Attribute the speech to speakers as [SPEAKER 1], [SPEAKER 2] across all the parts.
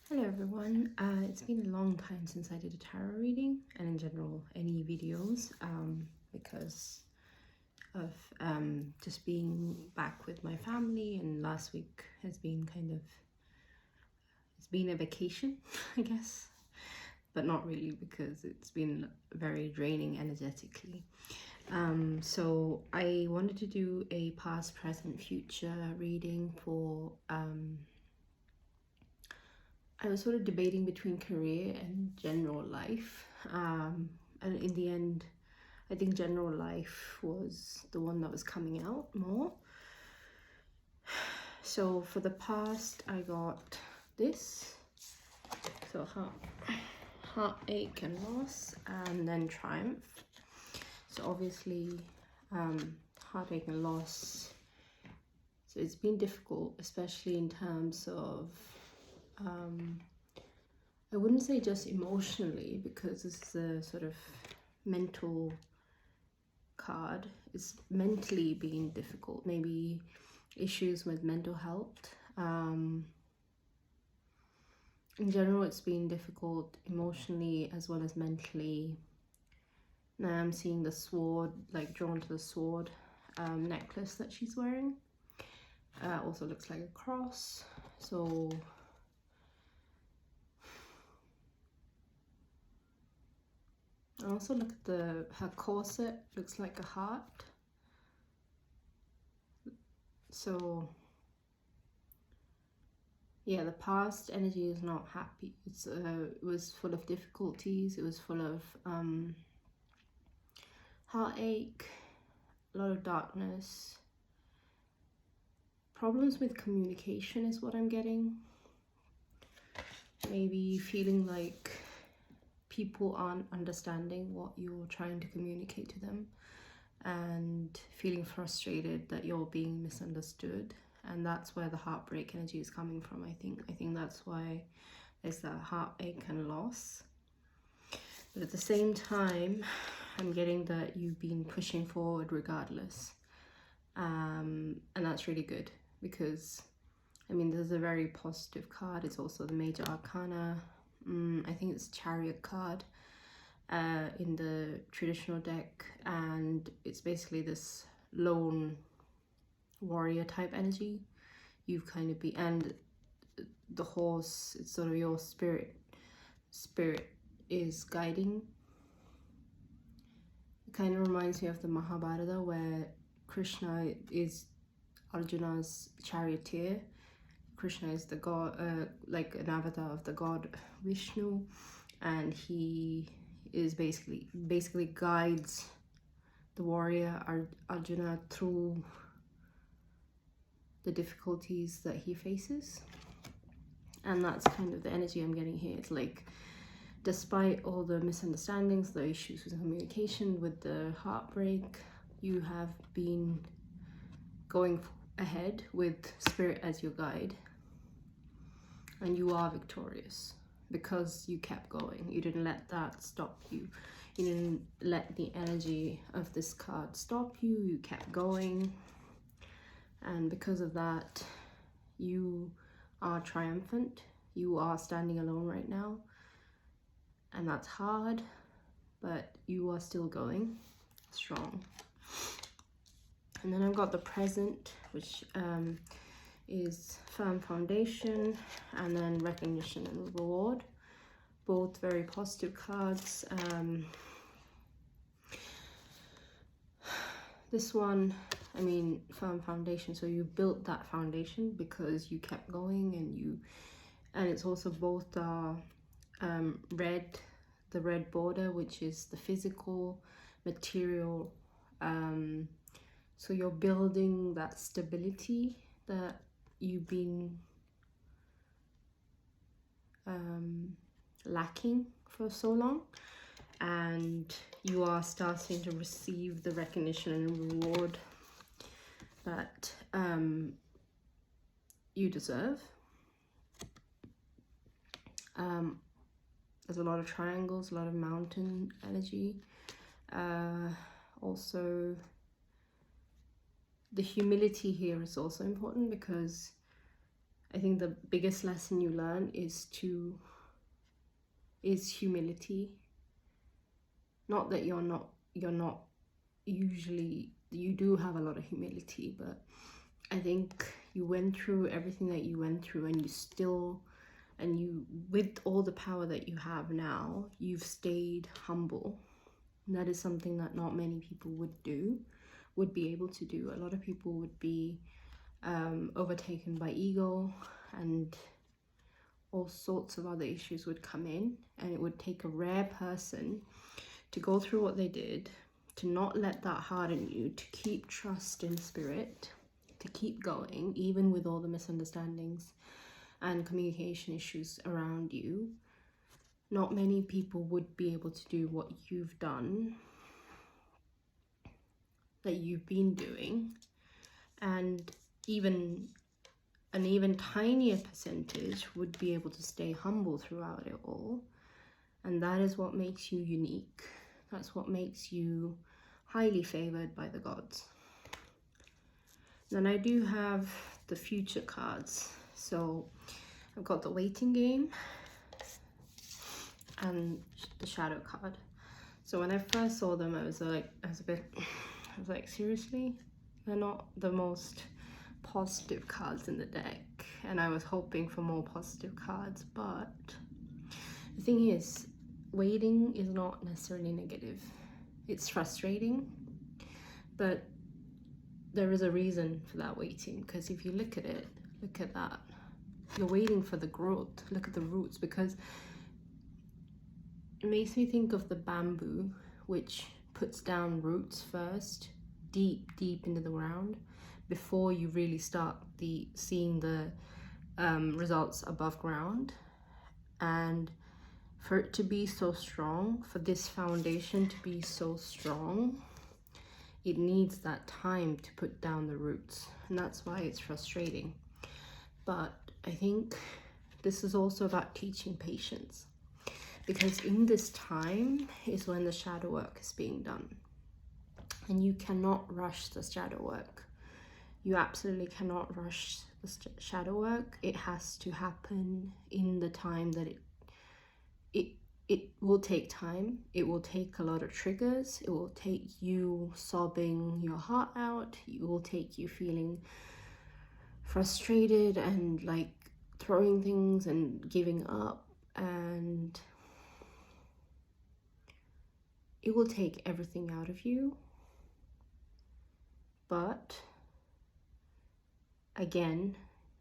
[SPEAKER 1] Hello everyone, it's been a long time since I did a tarot reading and in general any videos because of just being back with my family, and last week has been it's been a vacation I guess, but not really because it's been very draining energetically. So I wanted to do a past, present, future reading for I was sort of debating between career and general life. And in the end, I think general life was the one that was coming out more. So for the past, I got this. So heartache and loss, and then triumph. So obviously, heartache and loss. So it's been difficult, especially in terms of I wouldn't say just emotionally, because this is a sort of mental card. It's mentally being difficult, maybe issues with mental health. In general, it's been difficult emotionally as well as mentally. Now I'm seeing the sword, like drawn to the sword necklace that she's wearing. Also looks like a cross. So I also look at her corset, looks like a heart. So yeah, the past energy is not happy. It was full of difficulties. It was full of heartache, a lot of darkness. Problems with communication is what I'm getting. Maybe feeling like people aren't understanding what you're trying to communicate to them, and feeling frustrated that you're being misunderstood. And that's where the heartbreak energy is coming from. I think that's why there's that heartache and loss. But at the same time, I'm getting that you've been pushing forward regardless, and that's really good, because I mean, this is a very positive card. It's also the major arcana. I think it's Chariot card in the traditional deck, and it's basically this lone warrior type energy. You've kind of be, and the horse, it's sort of your spirit is guiding. It kind of reminds me of the Mahabharata, where Krishna is Arjuna's charioteer. Krishna is the god, like an avatar of the god Vishnu, and he is basically guides the warrior Arjuna through the difficulties that he faces. And that's kind of the energy I'm getting here. It's like, despite all the misunderstandings, the issues with communication, with the heartbreak, you have been going ahead with spirit as your guide, and you are victorious because you kept going. You didn't let that stop you. You didn't let the energy of this card stop you. You kept going, and because of that, you are triumphant. You are standing alone right now, and that's hard, but you are still going strong. And then I've got the present, which is firm foundation, and then recognition and reward. Both very positive cards. This one, I mean, firm foundation. So you built that foundation because you kept going, and it's also both red, the red border, which is the physical material. So you're building that stability that you've been lacking for so long, and you are starting to receive the recognition and reward that you deserve. There's a lot of triangles, a lot of mountain energy. Also, the humility here is also important, because I think the biggest lesson you learn is humility. Not that you're not usually, you do have a lot of humility, but I think you went through everything that you went through, and you, with all the power that you have now, you've stayed humble. And that is something that not many people would be able to do. A lot of people would be overtaken by ego, and all sorts of other issues would come in, and it would take a rare person to go through what they did, to not let that harden you, to keep trust in spirit, to keep going even with all the misunderstandings and communication issues around you. Not many people would be able to do what you've done, that you've been doing, and even an even tinier percentage would be able to stay humble throughout it all. And that is what makes you unique. That's what makes you highly favored by the gods. Then I do have the future cards. So I've got the waiting game and the shadow card. So when I first saw them, I was like, seriously? They're not the most positive cards in the deck, and I was hoping for more positive cards, but the thing is, waiting is not necessarily negative. It's frustrating, but there is a reason for that waiting, because if you look at it, look at that. You're waiting for the growth. Look at the roots, because it makes me think of the bamboo, which puts down roots first, deep into the ground, before you really start seeing the results above ground. And for it to be so strong, for this foundation to be so strong, it needs that time to put down the roots, and that's why it's frustrating. But I think this is also about teaching patience, because in this time is when the shadow work is being done, and you cannot rush the shadow work. You absolutely cannot rush the shadow work. It has to happen in the time that it will take time. It will take a lot of triggers. It will take you sobbing your heart out. It will take you feeling frustrated and like throwing things and giving up, and it will take everything out of you. But again,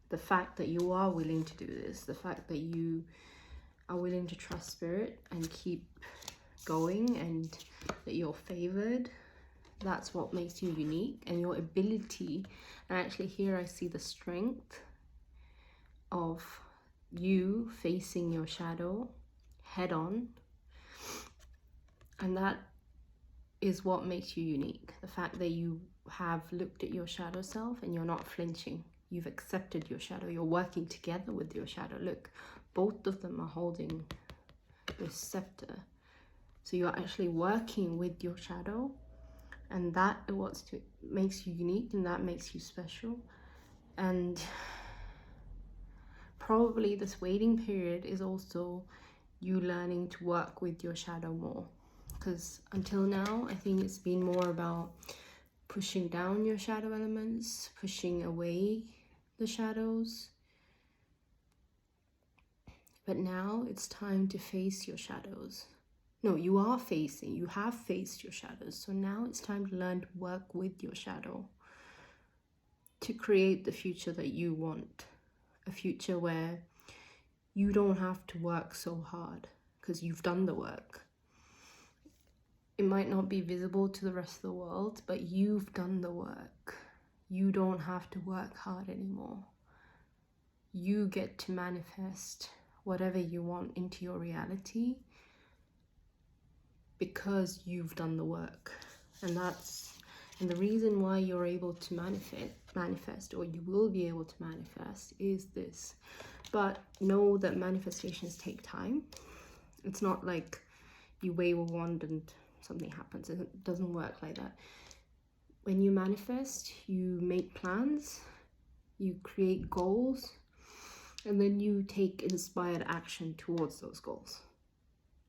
[SPEAKER 1] the fact that you are willing to do this, the fact that you are willing to trust spirit and keep going, and that you're favored, that's what makes you unique. And your ability, and actually here I see the strength of you facing your shadow head on, and that is what makes you unique. The fact that you have looked at your shadow self and you're not flinching. You've accepted your shadow. You're working together with your shadow. Look, both of them are holding this scepter. So you're actually working with your shadow, and that makes you unique, and that makes you special. And probably this waiting period is also you learning to work with your shadow more, because until now I think it's been more about pushing down your shadow elements, pushing away the shadows. But now it's time to face your shadows. No, you have faced your shadows. So now it's time to learn to work with your shadow to create the future that you want. A future where you don't have to work so hard because you've done the work. It might not be visible to the rest of the world, but you've done the work. You don't have to work hard anymore. You get to manifest whatever you want into your reality because you've done the work. And the reason why you're able to manifest, or you will be able to manifest, is this. But know that manifestations take time. It's not like you wave a wand and something happens. It doesn't work like that. When you manifest, you make plans, you create goals, And then you take inspired action towards those goals.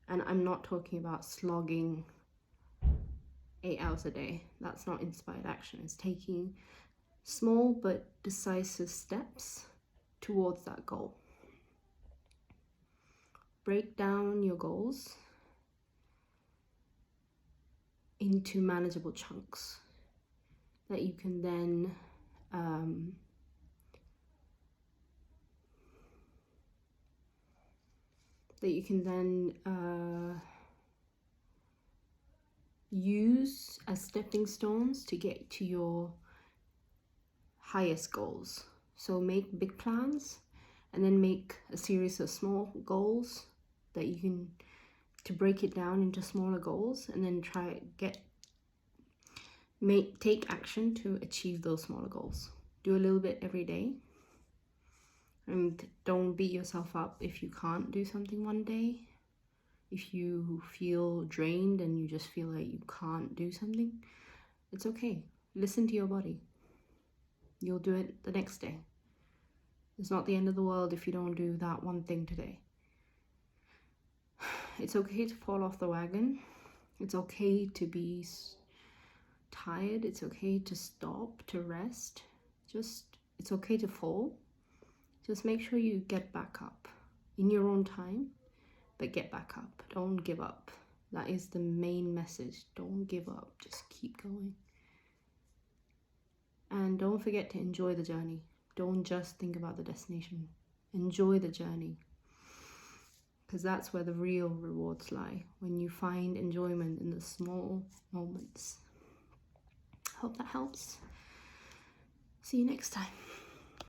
[SPEAKER 1] And I'm not talking about slogging 8 hours a day. That's not inspired action. It's taking small but decisive steps towards that goal. Break down your goals into manageable chunks that you can then use as stepping stones to get to your highest goals. So make big plans and then make a series of small goals that you can, to break it down into smaller goals, and then take action to achieve those smaller goals. Do a little bit every day, and don't beat yourself up if you can't do something one day. If you feel drained and you just feel like you can't do something, it's okay. Listen to your body. You'll do it the next day. It's not the end of the world if you don't do that one thing today. It's okay to fall off the wagon. It's okay to be tired. It's okay to stop, to rest. It's okay to fall. Just make sure you get back up in your own time, but get back up. Don't give up. That is the main message. Don't give up. Just keep going. And don't forget to enjoy the journey. Don't just think about the destination. Enjoy the journey. Because that's where the real rewards lie, when you find enjoyment in the small moments. Hope that helps. See you next time.